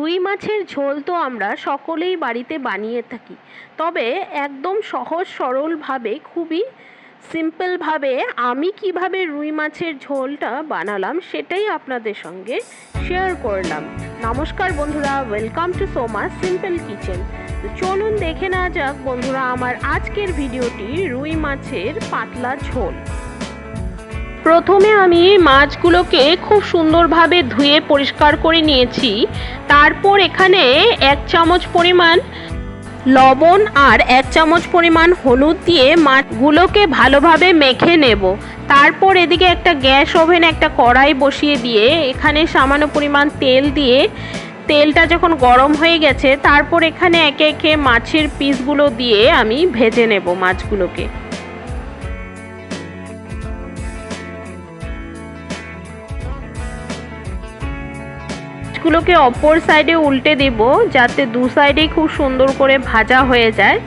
রুই মাছের ঝোল তো আমরা সকলেই বাড়িতে বানিয়ে থাকি, তবে একদম সহজ সরলভাবে খুবই সিম্পলভাবে আমি কিভাবে রুই মাছের ঝোলটা বানালাম সেটাই আপনাদের সঙ্গে শেয়ার করলাম। নমস্কার বন্ধুরা, welcome to Soma simple kitchen. তো চলুন দেখে নেওয়া যাক বন্ধুরা আমার আজকের ভিডিওটি রুই মাছের পাতলা ঝোল। প্রথমে আমি মাছগুলোকে খুব সুন্দরভাবে ধুয়ে পরিষ্কার করে নিয়েছি। তারপর এখানে 1 চামচ পরিমাণ লবণ আর 1 চামচ পরিমাণ হলুদ দিয়ে মাছগুলোকে ভালোভাবে মেখে নেব। তারপর এদিকে একটা গ্যাস ওভেনে একটা কড়াই বসিয়ে দিয়ে এখানে সামান্য পরিমাণ তেল দিয়ে তেলটা যখন গরম হয়ে গেছে তারপর এখানে একে একে মাছের পিসগুলো দিয়ে আমি ভেজে নেব মাছগুলোকে। মাছগুলোকে অপর সাইডে উল্টে দেব যাতে দু সাইডেই খুব সুন্দর করে ভাজা হয়ে যায়।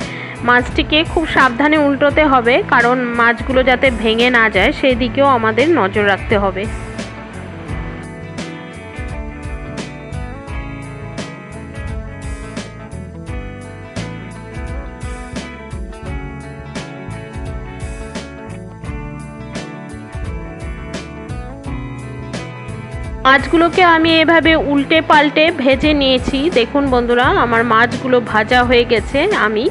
মাছটিকে খুব সাবধানে উল্টোতে হবে কারণ মাছগুলো যাতে ভেঙে না যায় সেই দিকেও আমাদের নজর রাখতে হবে। মাছগুলোকে আমি এভাবে উল্টে পাল্টে ভেজে নিয়েছি। দেখুন বন্ধুরা আমার মাছগুলো ভাজা হয়ে গেছে। আমি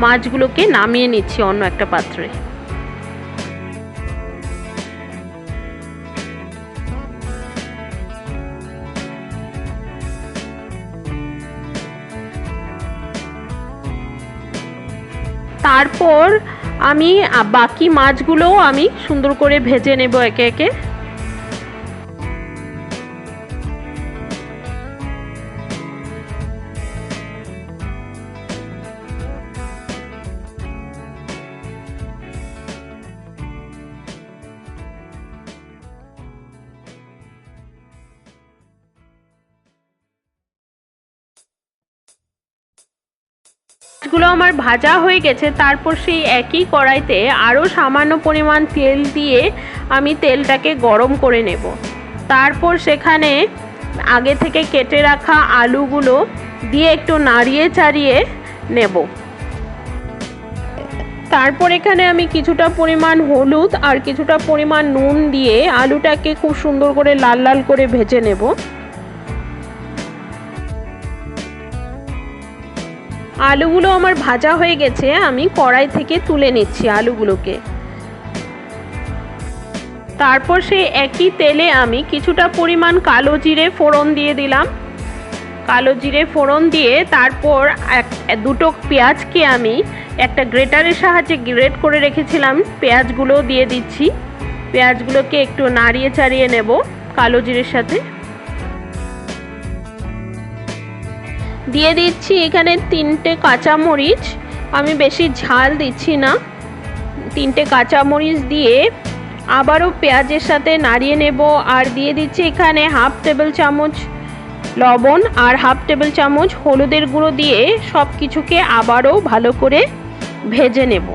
মাছগুলোকে নামিয়ে নিচ্ছি অন্য একটা পাত্রে। তারপর আমি বাকি মাছগুলোও আমি সুন্দর করে ভেজে নেব একে একে। মাছগুলো আমার ভাজা হয়ে গেছে। তারপর সেই একই কড়াইতে আরও সামান্য পরিমাণ তেল দিয়ে আমি তেলটাকে গরম করে নেব। তারপর সেখানে আগে থেকে কেটে রাখা আলুগুলো দিয়ে একটু নাড়িয়ে চাড়িয়ে নেব। তারপর এখানে আমি কিছুটা পরিমাণ হলুদ আর কিছুটা পরিমাণ নুন দিয়ে আলুটাকে খুব সুন্দর করে লাল লাল করে ভেজে নেব। আলুগুলো আমার ভাজা হয়ে গেছে, আমি কড়াই থেকে তুলে নিচ্ছি আলুগুলোকে। তারপর সেই একই তেলে আমি কিছুটা পরিমাণ কালো জিরে ফোড়ন দিয়ে দিলাম। কালো জিরে ফোড়ন দিয়ে তারপর দুটো পেঁয়াজকে আমি একটা গ্রেটারের সাহায্যে গ্রেট করে রেখেছিলাম পেঁয়াজগুলো দিয়ে দিচ্ছি। পেঁয়াজগুলোকে একটু নাড়িয়ে চাড়িয়ে নেব কালো জিরের সাথে। দিয়ে দিচ্ছি এখানে 3টে কাঁচামরিচ, আমি বেশি ঝাল দিচ্ছি না। 3টে কাঁচামরিচ দিয়ে আবারও পেঁয়াজের সাথে নাড়িয়ে নেব। আর দিয়ে দিচ্ছি এখানে 1/2 টেবিল চামচ লবণ আর 1/2 টেবিল চামচ হলুদের গুঁড়ো দিয়ে সব কিছুকে আবারও ভালো করে ভেজে নেব।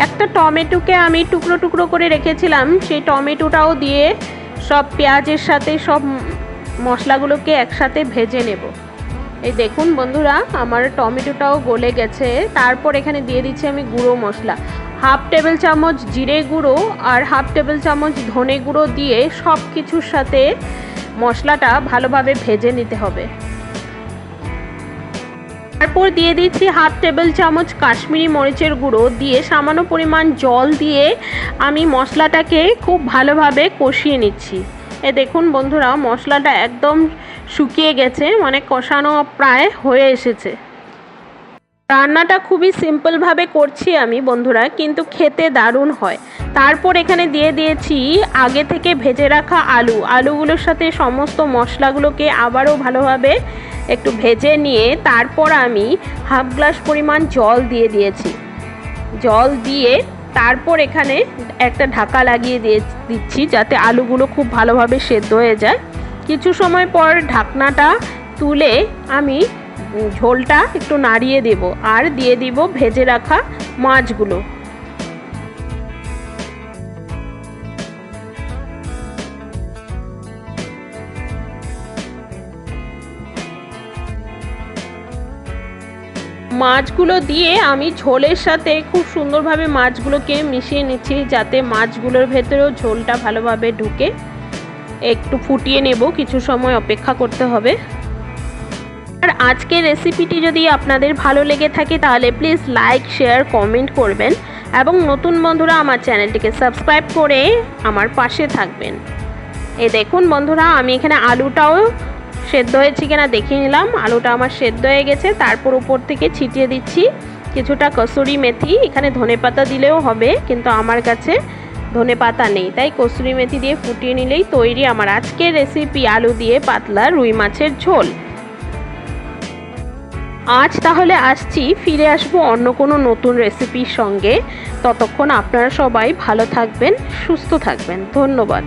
একটা টমেটোকে আমি টুকরো টুকরো করে রেখেছিলাম, সেই টমেটোটাও দিয়ে সব পেঁয়াজের সাথে সব মশলাগুলোকে একসাথে ভেজে নেব। এই দেখুন বন্ধুরা আমার টমেটোটাও গলে গেছে। তারপর এখানে দিয়ে দিচ্ছি আমি গুঁড়ো মশলা, 1/2 টেবিল চামচ জিরে গুঁড়ো আর 1/2 টেবিল চামচ ধনে গুঁড়ো দিয়ে সব কিছুর সাথে মশলাটা ভালোভাবে ভেজে নিতে হবে। তারপর দিয়ে দিচ্ছি 1/2 টেবিল চামচ কাশ্মীরি মরিচের গুঁড়ো দিয়ে সামান্য পরিমাণ জল দিয়ে আমি মশলাটাকে খুব ভালোভাবে কষিয়ে নিচ্ছি। এ দেখুন বন্ধুরা মশলাটা একদম শুকিয়ে গেছে, মানে কষানো প্রায় হয়ে এসেছে। রান্নাটা খুবই সিম্পলভাবে করছি আমি বন্ধুরা, কিন্তু খেতে দারুণ হয়। তারপর এখানে দিয়ে দিয়েছি আগে থেকে ভেজে রাখা আলুগুলোর সাথে সমস্ত মশলাগুলোকে আবারও ভালোভাবে একটু ভেজে নিয়ে তারপর আমি 1/2 গ্লাস পরিমাণ জল দিয়ে দিয়েছি। জল দিয়ে তারপর এখানে একটা ঢাকা লাগিয়ে দিচ্ছি যাতে আলুগুলো খুব ভালোভাবে সেদ্ধ হয়ে যায়। কিছু সময় পর ঢাকনাটা তুলে আমি ঝোলটা একটু নাড়িয়ে দেব আর দিয়ে দিব ভেজে রাখা মাছগুলো। মাছগুলো দিয়ে আমি ঝোলের সাথে খুব সুন্দরভাবে মাছগুলোকে মিশিয়ে নিচ্ছি, যাতে মাছগুলোর ভেতরেও ঝোলটা ভালোভাবে ঢুকে। একটু ফুটিয়ে নেব, কিছু সময় অপেক্ষা করতে হবে। আর আজকের রেসিপিটি যদি আপনাদের ভালো লেগে থাকে তাহলে প্লিজ লাইক, শেয়ার, কমেন্ট করবেন এবং নতুন বন্ধুরা আমার চ্যানেলটিকে সাবস্ক্রাইব করে আমার পাশে থাকবেন। এই দেখুন বন্ধুরা, আমি এখানে আলুটাও সেদ্ধ হয়েছে কিনা দেখিয়ে নিলাম। আলুটা আমার সেদ্ধ হয়ে গেছে। তারপর উপর থেকে ছিটিয়ে দিচ্ছি কিছুটা কসুরি মেথি। এখানে ধনেপাতা দিলেও হবে, কিন্তু আমার কাছে ধনেপাতা নেই, তাই কসুরি মেথি দিয়ে ফুটিয়ে নিলেই তৈরি আমার আজকের রেসিপি, আলু দিয়ে পাতলা রুই মাছের ঝোল। আজ তাহলে আসছি, ফিরে আসবো অন্য কোনো নতুন রেসিপির সঙ্গে। ততক্ষণ আপনারা সবাই ভালো থাকবেন, সুস্থ থাকবেন। ধন্যবাদ।